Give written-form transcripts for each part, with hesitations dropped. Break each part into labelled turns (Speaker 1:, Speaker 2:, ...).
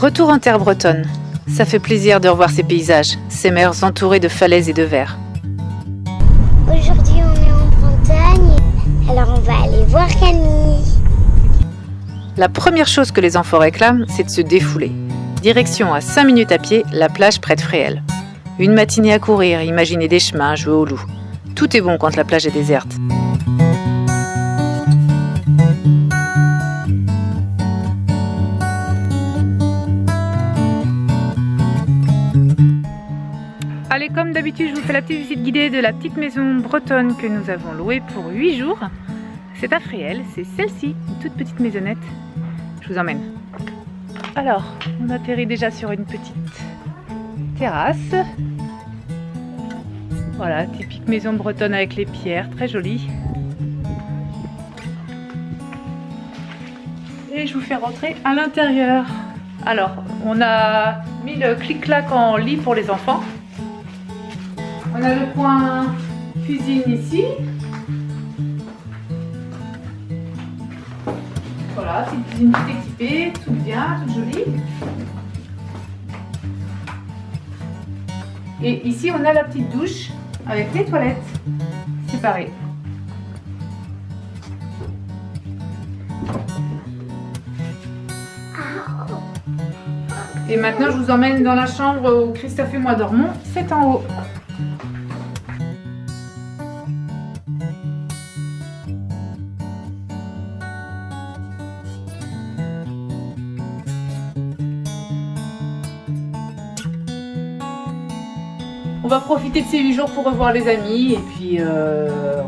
Speaker 1: Retour en terre bretonne. Ça fait plaisir de revoir ces paysages, ces mers entourées de falaises et de vers.
Speaker 2: Aujourd'hui, on est en Bretagne, alors on va aller voir Camille.
Speaker 1: La première chose que les enfants réclament, c'est de se défouler. Direction à 5 minutes à pied, la plage près de Fréhel. Une matinée à courir, imaginer des chemins, jouer au loup. Tout est bon quand la plage est déserte. Allez, comme d'habitude, je vous fais la petite visite guidée de la petite maison bretonne que nous avons louée pour 8 jours. C'est à Fréhel, c'est celle-ci, une toute petite maisonnette. Je vous emmène. Alors, on atterrit déjà sur une petite terrasse. Voilà, typique maison bretonne avec les pierres, très jolie. Et je vous fais rentrer à l'intérieur. Alors, on a mis le clic-clac en lit pour les enfants. On a le coin cuisine ici. Voilà, c'est une cuisine toute équipée, tout bien, toute jolie. Et ici, on a la petite douche avec les toilettes séparées. Et maintenant, je vous emmène dans la chambre où Christophe et moi dormons. C'est en haut. On va profiter de ces 8 jours pour revoir les amis et puis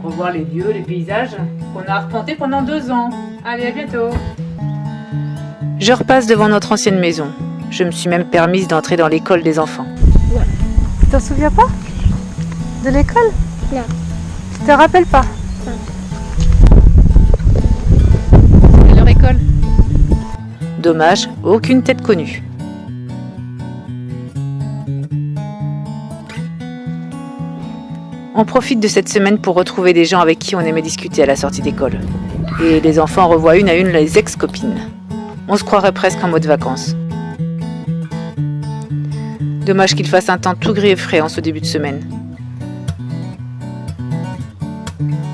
Speaker 1: revoir les lieux, les paysages qu'on a arpentés pendant 2 ans. Allez, à bientôt. Je repasse devant notre ancienne maison. Je me suis même permise d'entrer dans l'école des enfants. Tu t'en souviens pas de l'école?
Speaker 2: Non.
Speaker 1: Tu te rappelles pas?
Speaker 2: Non.
Speaker 1: C'est leur école. Dommage, aucune tête connue. On profite de cette semaine pour retrouver des gens avec qui on aimait discuter à la sortie d'école. Et les enfants revoient une à une les ex-copines. On se croirait presque en mode vacances. Dommage qu'il fasse un temps tout gris et frais en ce début de semaine.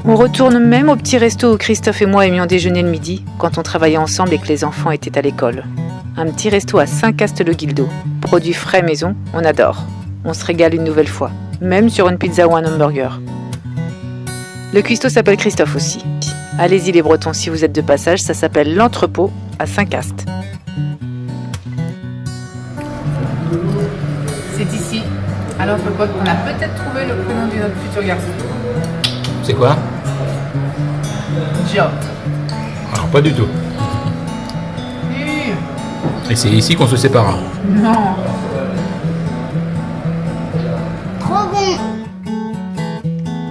Speaker 1: On retourne même au petit resto où Christophe et moi aimions déjeuner le midi quand on travaillait ensemble et que les enfants étaient à l'école. Un petit resto à Saint-Cast-le-Guildo. Produit frais maison, on adore. On se régale une nouvelle fois, même sur une pizza ou un hamburger. Le cuistot s'appelle Christophe aussi. Allez-y les Bretons, si vous êtes de passage, ça s'appelle l'Entrepôt à Saint-Cast. C'est ici, à l'Entrepôt, qu'on a peut-être trouvé le prénom de notre futur garçon.
Speaker 3: C'est quoi?
Speaker 1: Job.
Speaker 3: Alors pas du tout. Et c'est ici qu'on se sépara.
Speaker 1: Non.
Speaker 2: Trop bon.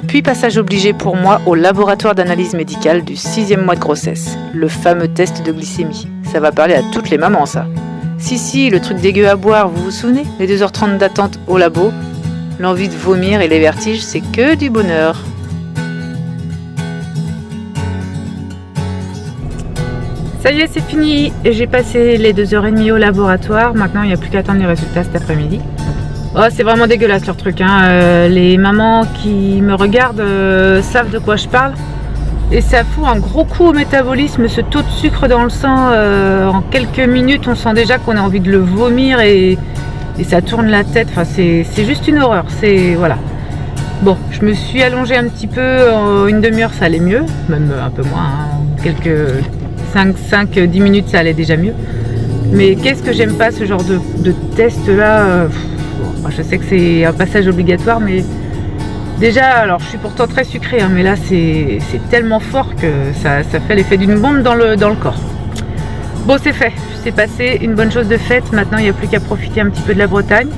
Speaker 1: Puis passage obligé pour moi au laboratoire d'analyse médicale du 6e mois de grossesse. Le fameux test de glycémie. Ça va parler à toutes les mamans ça. Si, le truc dégueu à boire, vous vous souvenez? Les 2h30 d'attente au labo. L'envie de vomir et les vertiges, c'est que du bonheur. Ça y est, c'est fini. J'ai passé les 2h30 au laboratoire. Maintenant, il n'y a plus qu'à attendre les résultats cet après-midi. Oh, c'est vraiment dégueulasse leur truc. Les mamans qui me regardent savent de quoi je parle. Et ça fout un gros coup au métabolisme, ce taux de sucre dans le sang. En quelques minutes, on sent déjà qu'on a envie de le vomir et ça tourne la tête. Enfin, c'est juste une horreur. Voilà. Bon, je me suis allongée un petit peu. En une demi-heure, ça allait mieux. Même un peu moins. Quelques 5-10 minutes, ça allait déjà mieux. Mais qu'est-ce que j'aime pas ce genre de test-là. Je sais que c'est un passage obligatoire, mais déjà, alors je suis pourtant très sucrée, mais là c'est tellement fort que ça fait l'effet d'une bombe dans le corps. Bon, c'est fait, c'est passé, une bonne chose de faite. Maintenant, il n'y a plus qu'à profiter un petit peu de la Bretagne,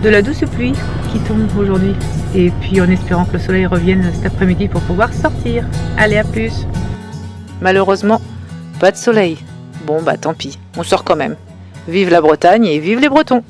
Speaker 1: de la douce pluie qui tombe aujourd'hui, et puis en espérant que le soleil revienne cet après-midi pour pouvoir sortir. Allez, à plus. Malheureusement, pas de soleil. Bon, bah tant pis, on sort quand même. Vive la Bretagne et vive les Bretons!